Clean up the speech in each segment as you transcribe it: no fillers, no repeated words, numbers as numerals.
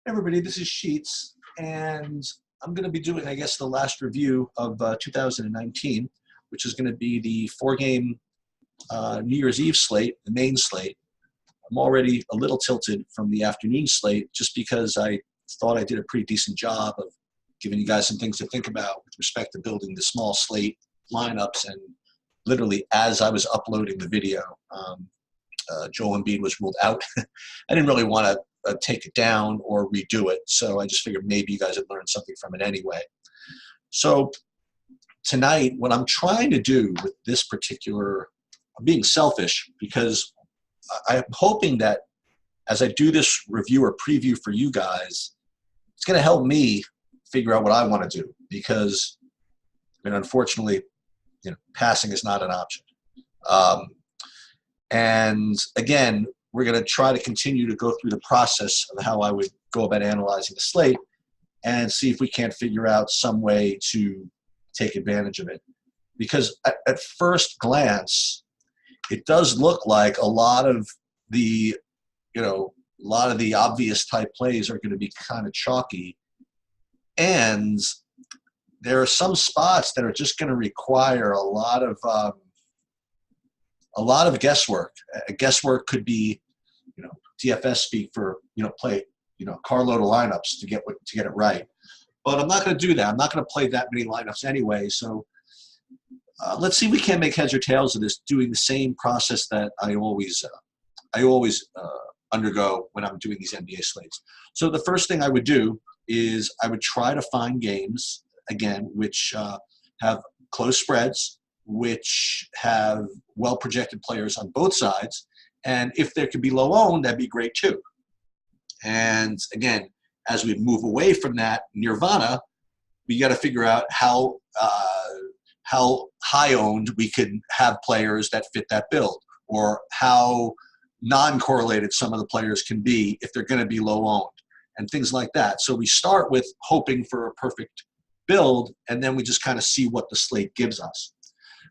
Everybody, this is Sheets, and I'm going to be doing, I guess, the last review of 2019, which is going to be the four-game New Year's Eve slate, the main slate. I'm already a little tilted from the afternoon slate just because I thought I did a pretty decent job of giving you guys some things to think about with respect to building the small slate lineups. And literally, as I was uploading the video, Joel Embiid was ruled out. I didn't really want to take it down or redo it, so I just figured maybe you guys had learned something from it anyway. So tonight, what I'm trying to do with this particular, I'm being selfish because I'm hoping that as I do this review or preview for you guys, it's going to help me figure out what I want to do because, unfortunately, passing is not an option. And again, we're going to try to continue to go through the process of how I would go about analyzing the slate and see if we can't figure out some way to take advantage of it. Because at first glance, it does look like a lot of the obvious type plays are going to be kind of chalky. And there are some spots that are just going to require a lot of guesswork. Guesswork could be, DFS speak for, play, carload of lineups to get it right. But I'm not going to do that. I'm not going to play that many lineups anyway. So let's see if we can make heads or tails of this doing the same process that I always undergo when I'm doing these NBA slates. So the first thing I would do is I would try to find games, again, which have close spreads, which have well-projected players on both sides. And if there could be low owned, that'd be great too. And again, as we move away from that nirvana, we got to figure out how high owned we could have players that fit that build, or how non-correlated some of the players can be if they're going to be low owned, and things like that. So we start with hoping for a perfect build, and then we just kind of see what the slate gives us.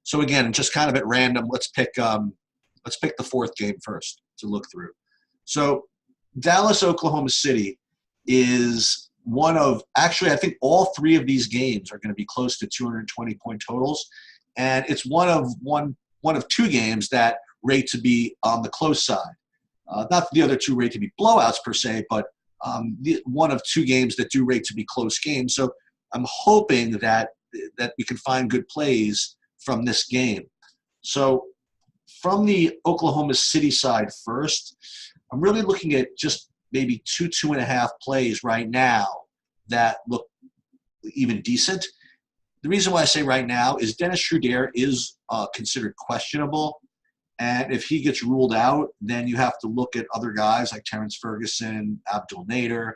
So again, just kind of at random, let's pick the fourth game first to look through. So Dallas, Oklahoma City is one of, actually, I think all three of these games are going to be close to 220-point totals. And it's one of two games that rate to be on the close side. Not the other two rate to be blowouts per se, but one of two games that do rate to be close games. So I'm hoping that we can find good plays from this game. So from the Oklahoma City side first, I'm really looking at just maybe 2.5 plays right now that look even decent. The reason why I say right now is Dennis Schroeder is considered questionable. And if he gets ruled out, then you have to look at other guys like Terrence Ferguson, Abdul Nader,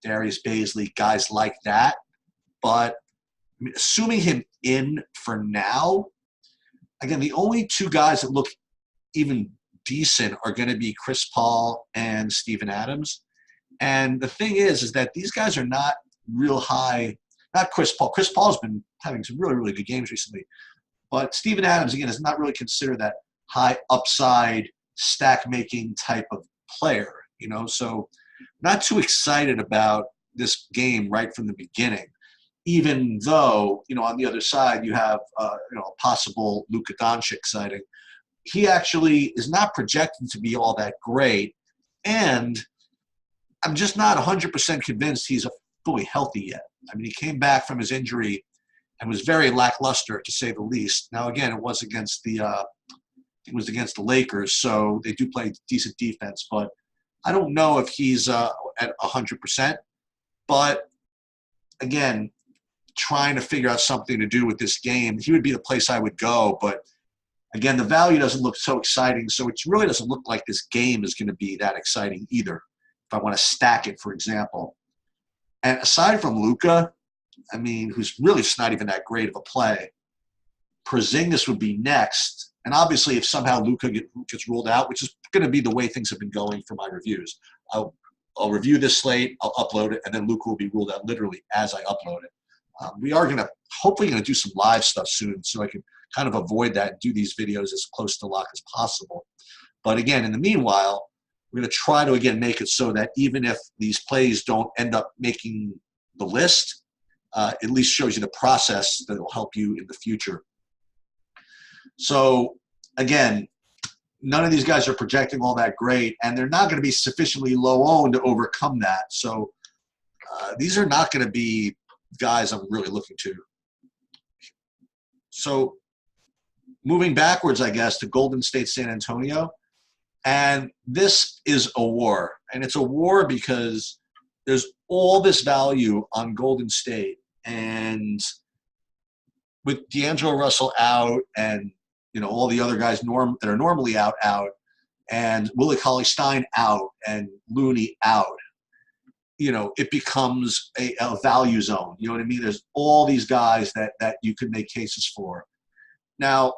Darius Baisley, guys like that. But assuming him in for now, again, the only two guys that look even decent are going to be Chris Paul and Steven Adams. And the thing is that these guys are not real high. Not Chris Paul. Chris Paul's been having some really, really good games recently. But Steven Adams, again, is not really considered that high upside stack-making type of player, So not too excited about this game right from the beginning, even though, on the other side you have, a possible Luka Doncic sighting. He actually is not projected to be all that great, and I'm just not 100% convinced he's fully healthy yet. He came back from his injury and was very lackluster, to say the least. Now, again, it was against the Lakers, so they do play decent defense, but I don't know if he's at 100%. But again, trying to figure out something to do with this game, he would be the place I would go. But again, the value doesn't look so exciting, so it really doesn't look like this game is going to be that exciting either, if I want to stack it, for example. And aside from Luka, who's really just not even that great of a play, Porzingis would be next. And obviously, if somehow Luka gets ruled out, which is going to be the way things have been going for my reviews, I'll review this slate, I'll upload it, and then Luka will be ruled out literally as I upload it. We are hopefully going to do some live stuff soon, so I can kind of avoid that and do these videos as close to lock as possible. But again, in the meanwhile, We're going to try to, again, make it so that even if these plays don't end up making the list, at least shows you the process that will help you in the future. So, again, none of these guys are projecting all that great, and they're not going to be sufficiently low owned to overcome that. So these are not going to be guys I'm really looking to. So moving backwards, I guess, to Golden State San Antonio. And this is a war. And it's a war because there's all this value on Golden State. And with D'Angelo Russell out and, you know, all the other guys that are normally out, and Willie Cauley-Stein out and Looney out, you know, it becomes a value zone. You know what I mean? There's all these guys that you could make cases for. Now,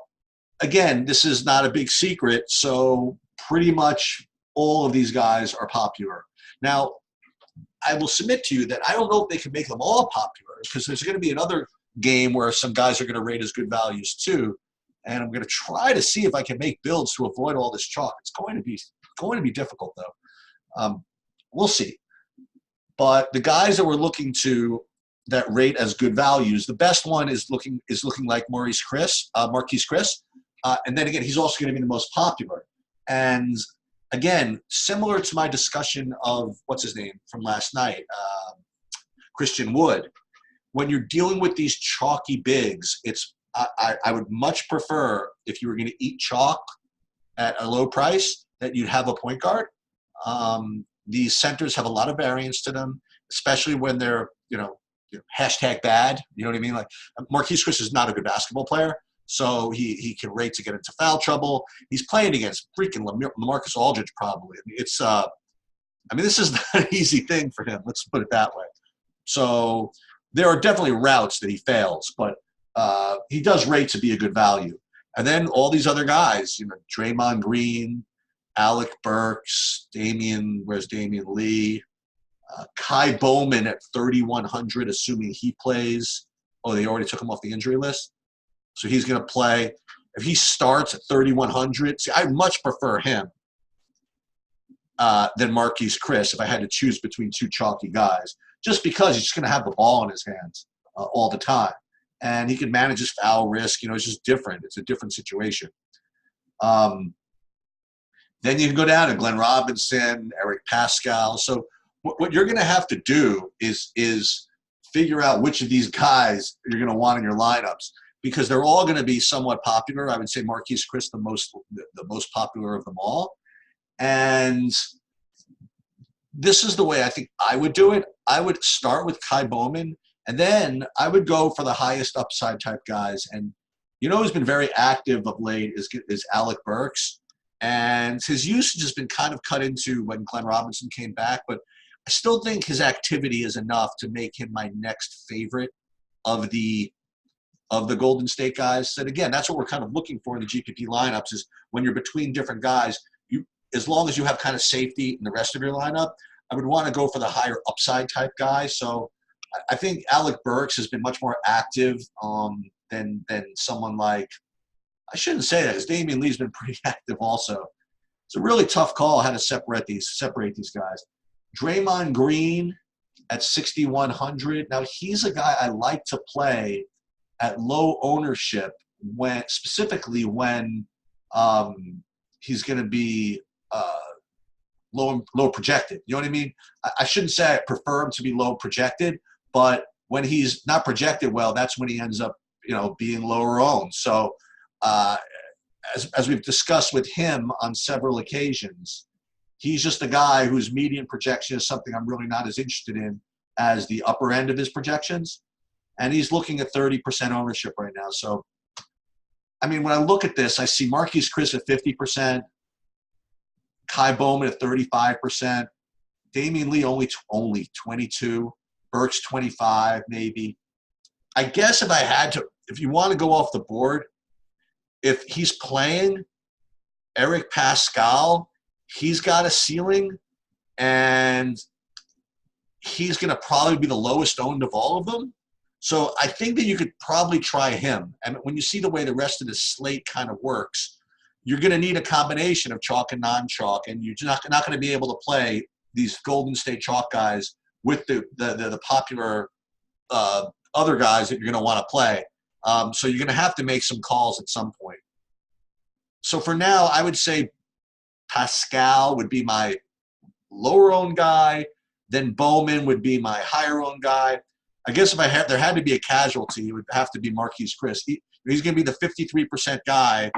again, this is not a big secret, so pretty much all of these guys are popular. Now, I will submit to you that I don't know if they can make them all popular, because there's going to be another game where some guys are going to rate as good values too, and I'm going to try to see if I can make builds to avoid all this chalk. It's going to be difficult, though. We'll see. But the guys that we're looking to that rate as good values, the best one is looking like Marquise Chris. And then again, he's also going to be the most popular. And again, similar to my discussion of what's his name from last night, Christian Wood. When you're dealing with these chalky bigs, I would much prefer, if you were going to eat chalk at a low price, that you'd have a point guard. These centers have a lot of variance to them, especially when they're, hashtag bad. You know what I mean? Like Marquise Chris is not a good basketball player, so he can rate to get into foul trouble. He's playing against freaking LaMarcus Aldridge probably. This is not an easy thing for him. Let's put it that way. So there are definitely routes that he fails, but he does rate to be a good value. And then all these other guys, Draymond Green, Alec Burks, where's Damian Lee, Kai Bowman at 3,100, assuming he plays. Oh, they already took him off the injury list. So he's going to play. If he starts at 3,100, see, I much prefer him than Marquise Chris if I had to choose between two chalky guys, just because he's just going to have the ball in his hands all the time. And he can manage his foul risk. It's just different. It's a different situation. Then you can go down to Glenn Robinson, Eric Pascal. So what you're going to have to do is figure out which of these guys you're going to want in your lineups, because they're all going to be somewhat popular. I would say Marquise Chris the most popular of them all. And this is the way I think I would do it. I would start with Kai Bowman, and then I would go for the highest upside type guys. And who's been very active of late is Alec Burks. And his usage has been kind of cut into when Glenn Robinson came back, but I still think his activity is enough to make him my next favorite of the Golden State guys. And again, that's what we're kind of looking for in the GPP lineups, is when you're between different guys, as long as you have kind of safety in the rest of your lineup, I would want to go for the higher upside type guy. So I think Alec Burks has been much more active than someone like, I shouldn't say that, because Damian Lee's been pretty active also. It's a really tough call how to separate these guys. Draymond Green at 6,100. Now, he's a guy I like to play at low ownership, specifically when he's going to be low projected. You know what I mean? I shouldn't say I prefer him to be low projected, but when he's not projected well, that's when he ends up, being lower owned. So as we've discussed with him on several occasions, he's just a guy whose median projection is something I'm really not as interested in as the upper end of his projections. And he's looking at 30% ownership right now. So, when I look at this, I see Marquise Chris at 50%, Kai Bowman at 35%, Damian Lee only 22, Burks 25 maybe. I guess if you want to go off the board, if he's playing Eric Pascal, he's got a ceiling, and he's going to probably be the lowest owned of all of them. So I think that you could probably try him. And when you see the way the rest of the slate kind of works, you're going to need a combination of chalk and non-chalk, and you're not going to be able to play these Golden State chalk guys with the popular other guys that you're going to want to play. So you're going to have to make some calls at some point. So for now, I would say Pascal would be my lower-owned guy. Then Bowman would be my higher-owned guy. I guess if there had to be a casualty, it would have to be Marquise Chris. He's going to be the 53% guy,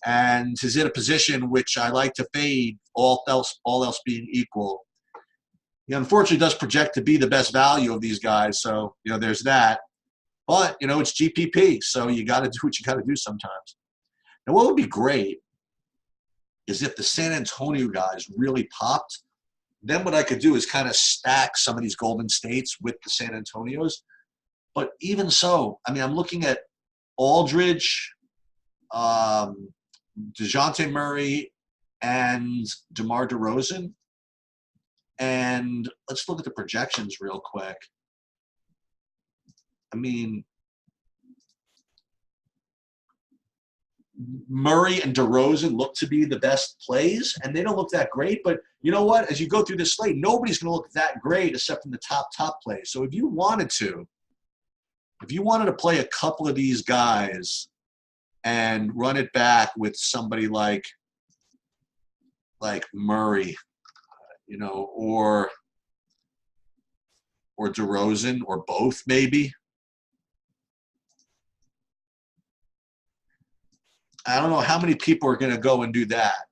and he's in a position which I like to fade, all else being equal. He unfortunately does project to be the best value of these guys, so there's that. But it's GPP, so you got to do what you got to do sometimes. Now, what would be great is if the San Antonio guys really popped. Then what I could do is kind of stack some of these Golden States with the San Antonios. But even so, I mean, I'm looking at Aldridge, DeJounte Murray, and DeMar DeRozan. And let's look at the projections real quick. I mean, Murray and DeRozan look to be the best plays, and they don't look that great. But you know what? As you go through this slate, nobody's going to look that great except from the top plays. So if you wanted to play a couple of these guys and run it back with somebody like Murray, or DeRozan, or both maybe. I don't know how many people are going to go and do that.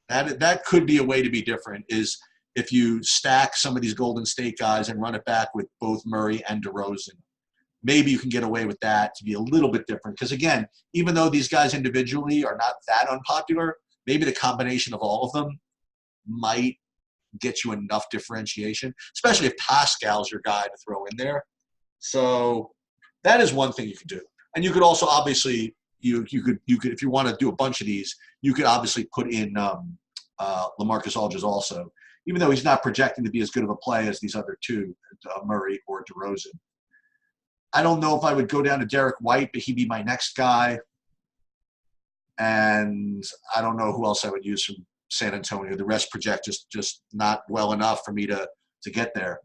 That could be a way to be different, is if you stack some of these Golden State guys and run it back with both Murray and DeRozan. Maybe you can get away with that to be a little bit different. Because, again, even though these guys individually are not that unpopular, maybe the combination of all of them might get you enough differentiation, especially if Pascal's your guy to throw in there. So that is one thing you could do. And you could also obviously – You could if you want to do a bunch of these, you could obviously put in LaMarcus Aldridge also, even though he's not projecting to be as good of a play as these other two, Murray or DeRozan. I don't know if I would go down to Derek White, but he'd be my next guy. And I don't know who else I would use from San Antonio. The rest project just not well enough for me to get there.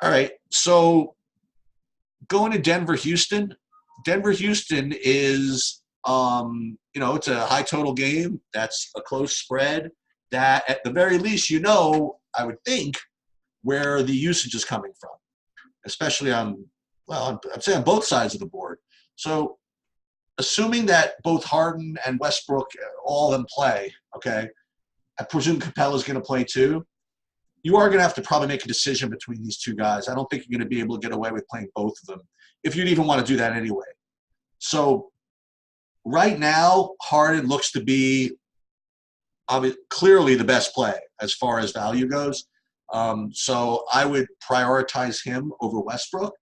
All right, so going to Denver-Houston. Denver-Houston is, it's a high total game. That's a close spread. That, at the very least, I would think, where the usage is coming from, especially I'd say on both sides of the board. So, assuming that both Harden and Westbrook, all of them play, okay, I presume Capella's going to play too. You are going to have to probably make a decision between these two guys. I don't think you're going to be able to get away with playing both of them, if you'd even want to do that anyway. So right now, Harden looks to be clearly the best play as far as value goes. So I would prioritize him over Westbrook.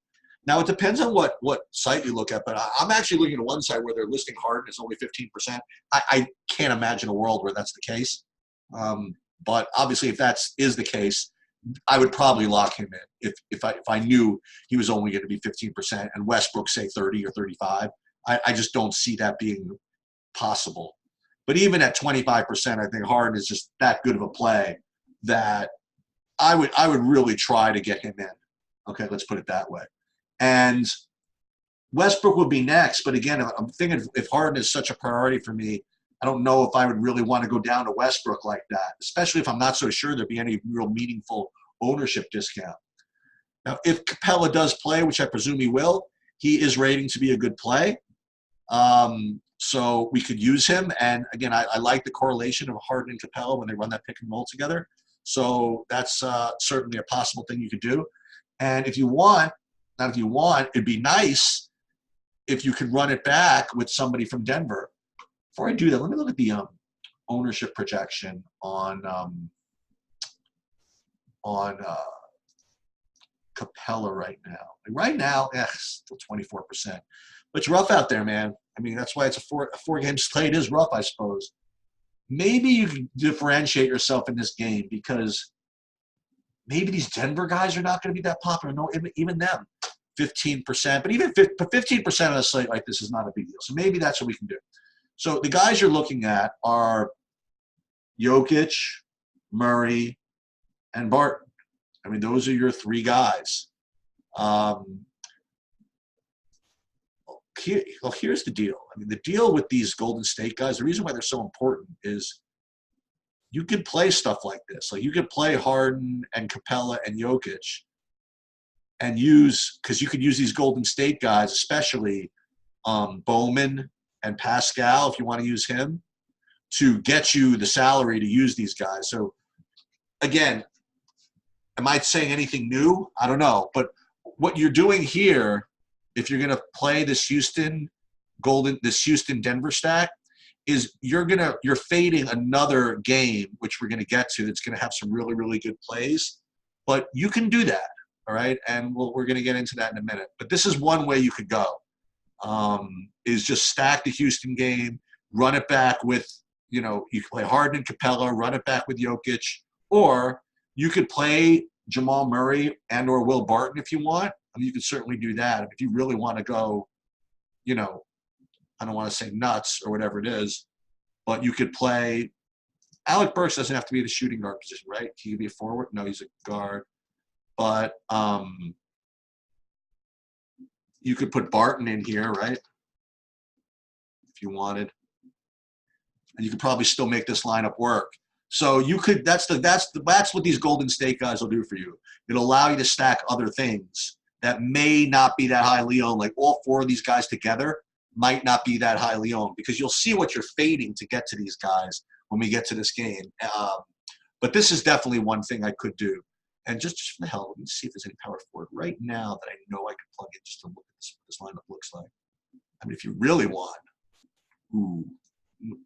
Now, it depends on what site you look at, but I'm actually looking at one site where they're listing Harden as only 15%. I can't imagine a world where that's the case. But obviously, if that is the case, I would probably lock him in if I knew he was only going to be 15% and Westbrook, say, 30 or 35. I just don't see that being possible. But even at 25%, I think Harden is just that good of a play that I would really try to get him in. Okay, let's put it that way. And Westbrook would be next, but again, I'm thinking if Harden is such a priority for me, I don't know if I would really want to go down to Westbrook like that, especially if I'm not so sure there'd be any real meaningful ownership discount. Now, if Capella does play, which I presume he will, he is rating to be a good play. So we could use him. And again, I like the correlation of Harden and Capella when they run that pick and roll together. So that's certainly a possible thing you could do. And if you want, it'd be nice if you could run it back with somebody from Denver. Before I do that, let me look at the ownership projection on Capella right now. Right now, still 24%. But it's rough out there, man. I mean, that's why it's a four-game slate is rough, I suppose. Maybe you can differentiate yourself in this game because maybe these Denver guys are not going to be that popular. No, even them, 15%. But 15% on a slate like this is not a big deal. So maybe that's what we can do. So the guys you're looking at are Jokic, Murray, and Barton. I mean, those are your three guys. Here's the deal. I mean, the deal with these Golden State guys, the reason why they're so important is you could play stuff like this. Like you could play Harden and Capella and Jokic and because you could use these Golden State guys, especially Bowman and Pascal, if you want to use him, to get you the salary to use these guys. So again, am I saying anything new? I don't know. But what you're doing here, if you're going to play this Houston Denver stack, is you're fading another game, which we're going to get to, that's going to have some really, really good plays. But you can do that, all right? And we're going to get into that in a minute. But this is one way you could go, is just stack the Houston game, run it back with, you can play Harden and Capella, run it back with Jokic, or you could play Jamal Murray and or Will Barton if you want. I mean, you could certainly do that. If you really want to go, I don't want to say nuts or whatever it is, but you could play – Alec Burks doesn't have to be the shooting guard position, right? He could be a forward. No, he's a guard. But you could put Barton in here, right, if you wanted. And you could probably still make this lineup work. So you could – that's what these Golden State guys will do for you. It'll allow you to stack other things that may not be that highly owned. Like all four of these guys together might not be that highly owned, because you'll see what you're fading to get to these guys when we get to this game. But this is definitely one thing I could do. And just for the hell, let me see if there's any power forward right now that I know I could plug in just to look at what this lineup looks like. I mean, if you really want,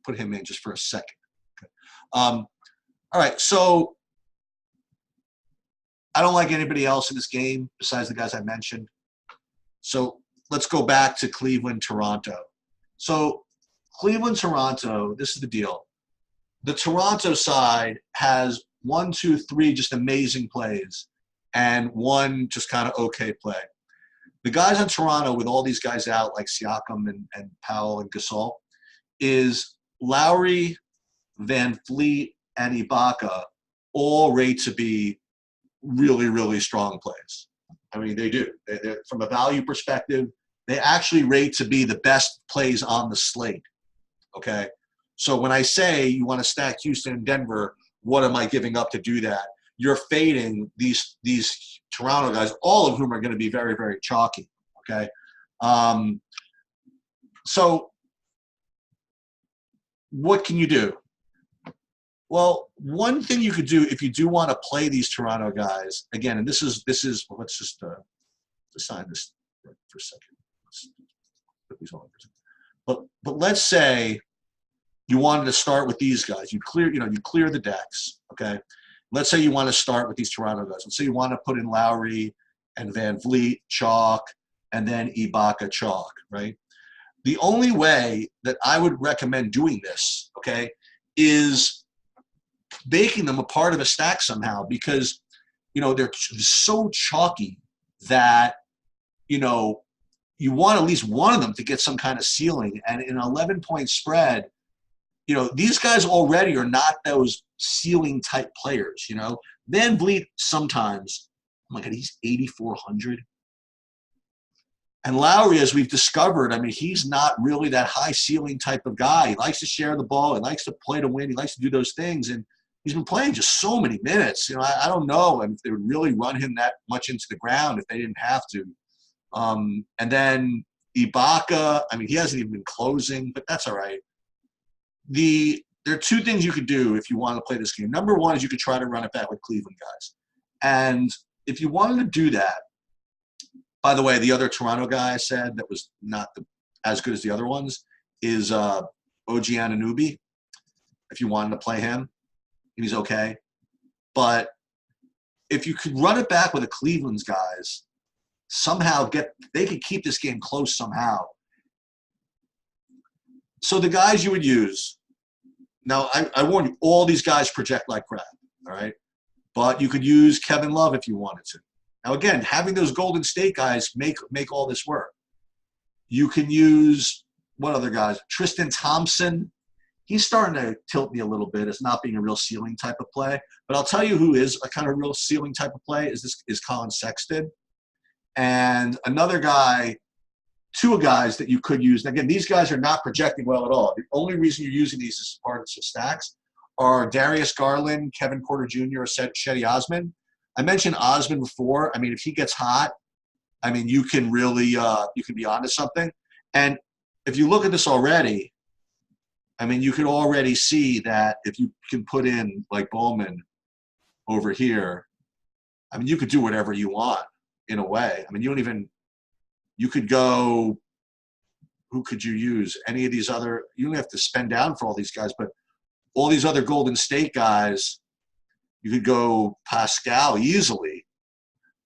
put him in just for a second. Okay. All right, so I don't like anybody else in this game besides the guys I mentioned. So let's go back to Cleveland-Toronto. So Cleveland-Toronto, this is the deal. The Toronto side has 1, 2, 3 just amazing plays and one just kind of okay play. The guys in Toronto, with all these guys out like Siakam and Powell and Gasol, is Lowry, Van Fleet, and Ibaka all rate to be really, really strong plays. I mean, they do. They're, from a value perspective, they actually rate to be the best plays on the slate, okay? So when I say you want to stack Houston and Denver, what am I giving up to do that? You're fading these Toronto guys, all of whom are going to be very, very chalky, okay? So what can you do? Well, one thing you could do if you do want to play these Toronto guys, again, and this is well, let's just assign this for a second. Let's put these on for a second. But let's say you wanted to start with these guys. You clear the decks, okay? Let's say you want to start with these Toronto guys. Let's say you want to put in Lowry and Van Vliet, chalk, and then Ibaka, chalk, right? The only way that I would recommend doing this, okay, is making them a part of a stack somehow, because, they're so chalky that, you want at least one of them to get some kind of ceiling. And in an 11-point spread, these guys already are not those ceiling type players, Van Vliet sometimes, oh my God, he's 8,400. And Lowry, as we've discovered, I mean, he's not really that high ceiling type of guy. He likes to share the ball. He likes to play to win. He likes to do those things. And he's been playing just so many minutes. I don't know if they would really run him that much into the ground if they didn't have to. And then Ibaka, I mean, he hasn't even been closing, but that's all right. There are two things you could do if you want to play this game. Number one is you could try to run it back with Cleveland guys. And if you wanted to do that, by the way, the other Toronto guy I said that was not as good as the other ones is OG Anunoby. If you wanted to play him, he's okay. But if you could run it back with the Cleveland's guys, somehow they could keep this game close somehow. So the guys you would use, now I warn you, all these guys project like crap, all right? But you could use Kevin Love if you wanted to. Now, again, having those Golden State guys make all this work. You can use what other guys? Tristan Thompson. He's starting to tilt me a little bit as not being a real ceiling type of play. But I'll tell you who is a kind of real ceiling type of play is Colin Sexton. And another guy, two guys that you could use. And again, these guys are not projecting well at all. The only reason you're using these as part of stacks are Darius Garland, Kevin Porter Jr., or Shetty Osman. I mentioned Osman before. I mean, if he gets hot, I mean, you can really you can be onto something. And if you look at this already, I mean, you could already see that if you can put in like Bowman over here, I mean, you could do whatever you want in a way. I mean, you could go, who could you use? Any of these other, you don't have to spend down for all these guys, but all these other Golden State guys, you could go Pascal easily,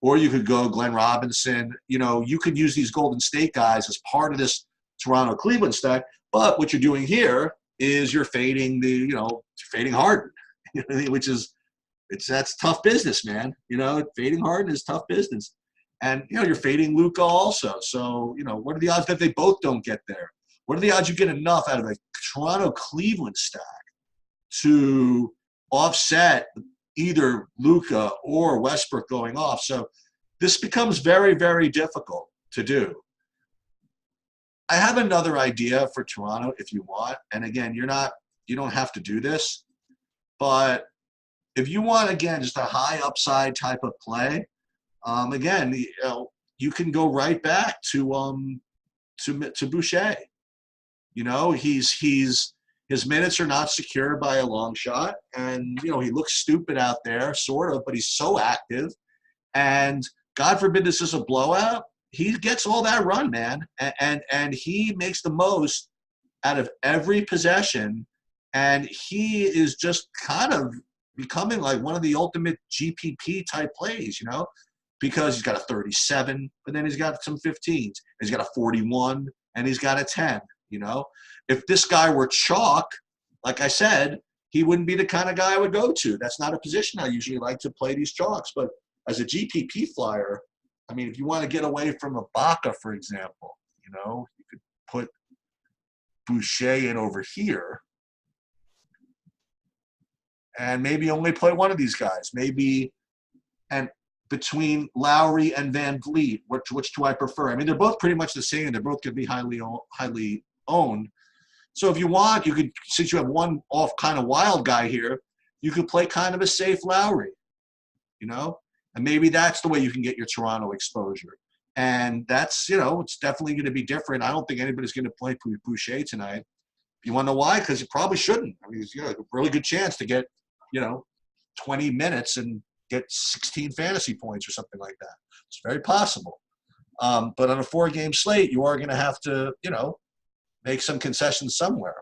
or you could go Glenn Robinson. You know, you could use these Golden State guys as part of this Toronto-Cleveland stack, but what you're doing here is you're fading fading Harden, which is, that's tough business, man. You know, fading Harden is tough business. And, you know, you're fading Luka also. So, you know, what are the odds that they both don't get there? What are the odds you get enough out of a Toronto-Cleveland stack to offset either Luka or Westbrook going off? So this becomes very, very difficult to do. I have another idea for Toronto if you want. And again, you don't have to do this. But if you want, again, just a high upside type of play, again, you can go right back to Boucher. You know, his minutes are not secure by a long shot, and you know he looks stupid out there, sort of, but he's so active. And God forbid this is a blowout, he gets all that run, man, and he makes the most out of every possession, and he is just kind of becoming like one of the ultimate GPP type plays, you know. Because he's got a 37, but then he's got some 15s. He's got a 41, and he's got a 10, you know. If this guy were chalk, like I said, he wouldn't be the kind of guy I would go to. That's not a position I usually like to play these chalks. But as a GPP flyer, I mean, if you want to get away from Ibaka, for example, you know, you could put Boucher in over here and maybe only play one of these guys. Maybe – and – between Lowry and Van Vliet, which do I prefer? I mean, they're both pretty much the same. They're both going to be highly owned. So if you want, you could, since you have one off kind of wild guy here, you could play kind of a safe Lowry, you know? And maybe that's the way you can get your Toronto exposure. And that's, you know, it's definitely going to be different. I don't think anybody's going to play Boucher tonight. You want to know why? Because you probably shouldn't. I mean, you know, a really good chance to get, you know, 20 minutes and get 16 fantasy points or something like that. It's very possible. But on a 4-game slate, you are going to have to, you know, make some concessions somewhere.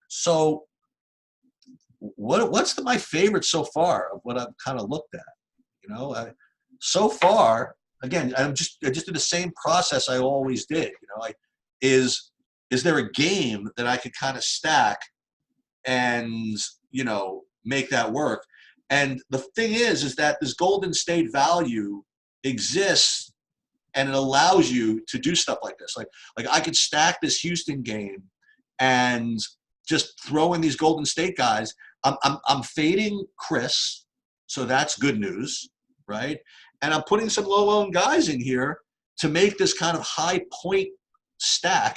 So what's my favorite so far of what I've kind of looked at? You know, so far, again, I just did the same process I always did. You know, like, is there a game that I could kind of stack and, you know, make that work? And the thing is that this Golden State value exists, and it allows you to do stuff like this. Like I could stack this Houston game and just throw in these Golden State guys. I'm fading Chris, so that's good news, right? And I'm putting some low-owned guys in here to make this kind of high point stack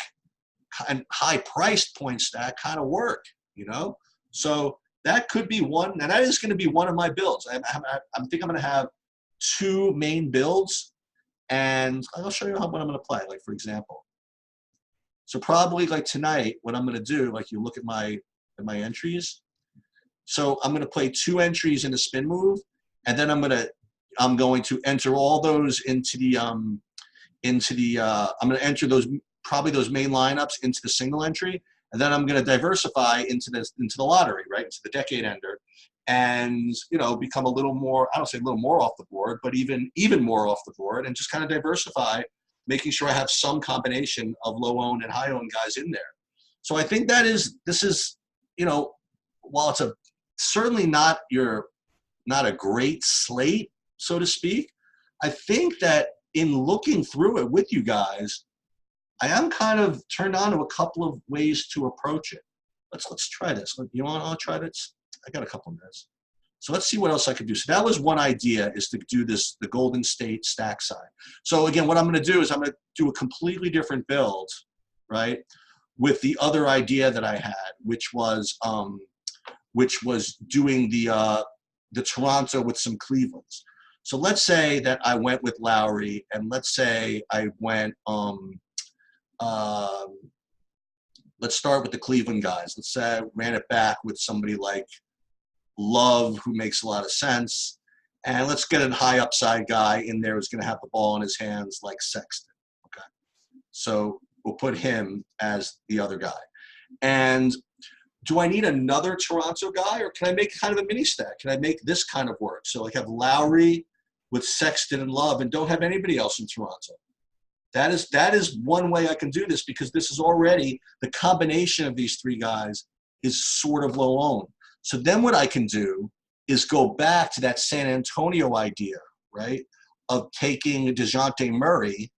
and high-priced point stack kind of work, you know? So that could be one, and that is going to be one of my builds. I think I'm going to have 2 main builds, and I'll show you what I'm going to play. Like, for example, so probably like tonight, what I'm going to do, like you look at my entries. So I'm going to play 2 entries in a spin move, and then I'm going to enter all those into the I'm going to enter those main lineups into the single entry. And then I'm going to diversify into the lottery, right, into the decade ender, and, you know, become a little more, I don't say a little more off the board, but even more off the board, and just kind of diversify, making sure I have some combination of low-owned and high-owned guys in there. So I think this is, you know, while it's certainly not a great slate, so to speak, I think that in looking through it with you guys, I am kind of turned on to a couple of ways to approach it. Let's try this. You want to try this? I got a couple of minutes. So let's see what else I could do. So that was one idea, is to do this, the Golden State stack side. So again, what I'm going to do is I'm going to do a completely different build, right? With the other idea that I had, which was doing the Toronto with some Clevelands. So let's say that I went with Lowry, and let's say I went, let's start with the Cleveland guys. Let's say I ran it back with somebody like Love, who makes a lot of sense. And let's get a high upside guy in there who's going to have the ball in his hands like Sexton. Okay. So we'll put him as the other guy. And do I need another Toronto guy, or can I make kind of a mini stack? Can I make this kind of work? So like have Lowry with Sexton and Love, and don't have anybody else in Toronto. That is one way I can do this, because this is already, the combination of these three guys is sort of low owned. So then what I can do is go back to that San Antonio idea, right, of taking DeJounte Murray,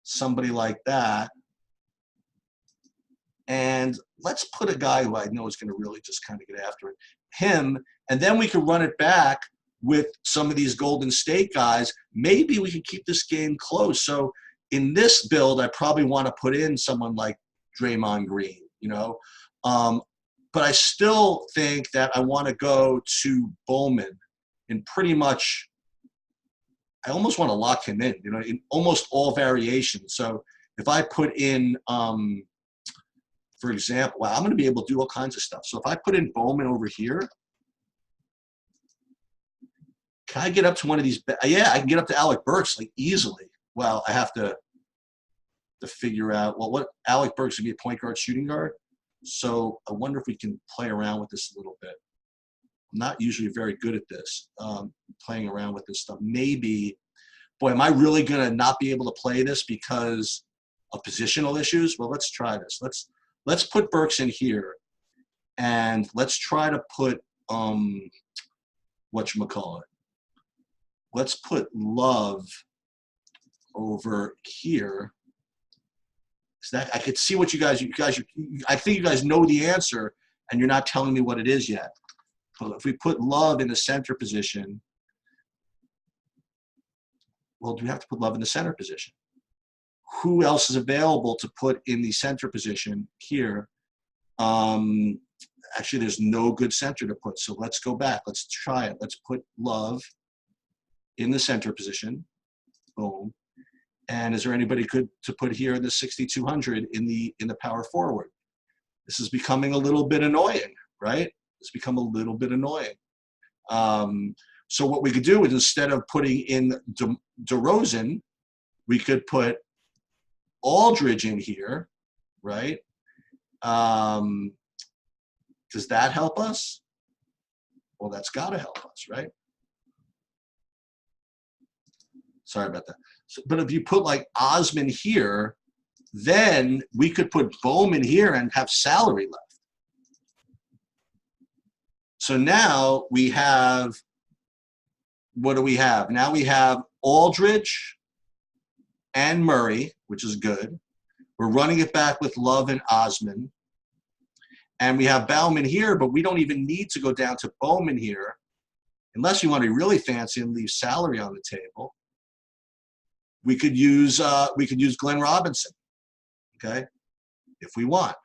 somebody like that, and let's put a guy who I know is going to really just kind of get after it, him, and then we can run it back with some of these Golden State guys. Maybe we can keep this game close. So in this build, I probably want to put in someone like Draymond Green, you know. But I still think that I want to go to Bowman in pretty much, I almost want to lock him in, you know, in almost all variations. So if I put in, for example, well, I'm going to be able to do all kinds of stuff. So if I put in Bowman over here, can I get up to one of these? Yeah, I can get up to Alec Burks like easily. Well, I have to figure out, well, what Alec Burks would be, a point guard, shooting guard. So I wonder if we can play around with this a little bit. I'm not usually very good at this, playing around with this stuff. Maybe, boy, am I really going to not be able to play this because of positional issues? Well, let's try this. Let's put Burks in here, and let's try to put, whatchamacallit. Let's put Love over here. That I could see what you guys, I think you guys know the answer, and you're not telling me what it is yet. But if we put Love in the center position, well, do we have to put Love in the center position? Who else is available to put in the center position here? Actually, there's no good center to put, so let's go back. Let's try it. Let's put Love in the center position. Boom. And is there anybody good to put here in the 6,200 in the power forward? This is becoming a little bit annoying, right? It's become a little bit annoying. So what we could do is, instead of putting in DeRozan, we could put Aldridge in here, right? Does that help us? Well, that's got to help us, right? Sorry about that. So, but if you put like Osman here, then we could put Bowman here and have salary left. So now we have, what do we have? Now we have Aldridge and Murray, which is good. We're running it back with Love and Osman. And we have Bowman here, but we don't even need to go down to Bowman here, unless you want to be really fancy and leave salary on the table. We could use Glenn Robinson, okay, if we want.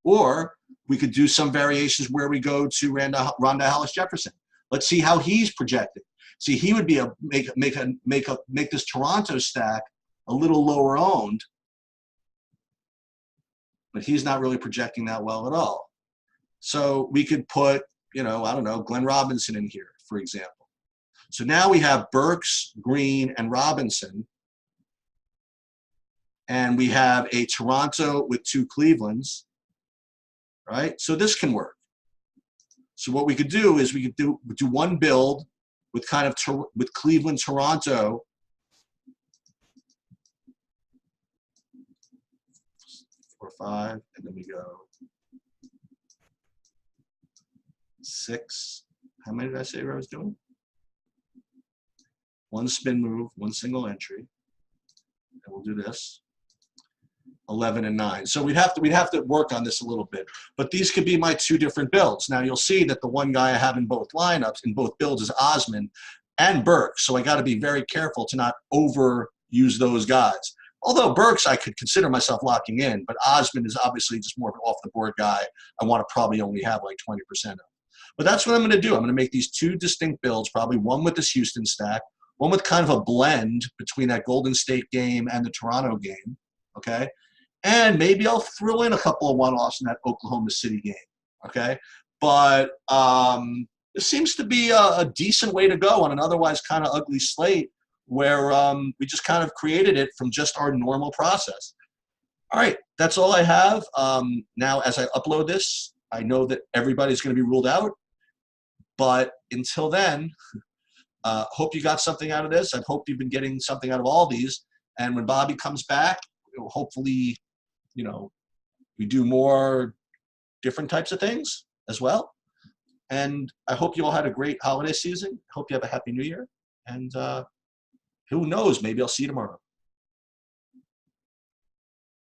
Or we could do some variations where we go to Rondé Hollis-Jefferson. Let's see how he's projected. See, he would be make this Toronto stack a little lower owned, but he's not really projecting that well at all. So we could put, you know, I don't know, Glenn Robinson in here, for example. So now we have Burks, Green, and Robinson. And we have a Toronto with two Clevelands, right? So this can work. So what we could do is we could do one build with kind of with Cleveland, Toronto. 4, 5, and then we go 6. How many did I say I was doing? One spin move, one single entry. we'll do this. 11 and 9. So we'd have to work on this a little bit. But these could be my two different builds. Now you'll see that the one guy I have in both lineups, in both builds, is Osman and Burks. So I got to be very careful to not overuse those guys. Although Burks, I could consider myself locking in, but Osman is obviously just more of an off-the-board guy. I want to probably only have like 20% of. But that's what I'm going to do. I'm going to make these two distinct builds, probably one with this Houston stack, one with kind of a blend between that Golden State game and the Toronto game, okay? And maybe I'll throw in a couple of one-offs in that Oklahoma City game, okay? But it seems to be a decent way to go on an otherwise kind of ugly slate where we just kind of created it from just our normal process. All right, that's all I have. Now, as I upload this, I know that everybody's going to be ruled out. But until then, hope you got something out of this. I hope you've been getting something out of all these. And when Bobby comes back, hopefully, you know, we do more different types of things as well. And I hope you all had a great holiday season. Hope you have a happy new year. And who knows, maybe I'll see you tomorrow.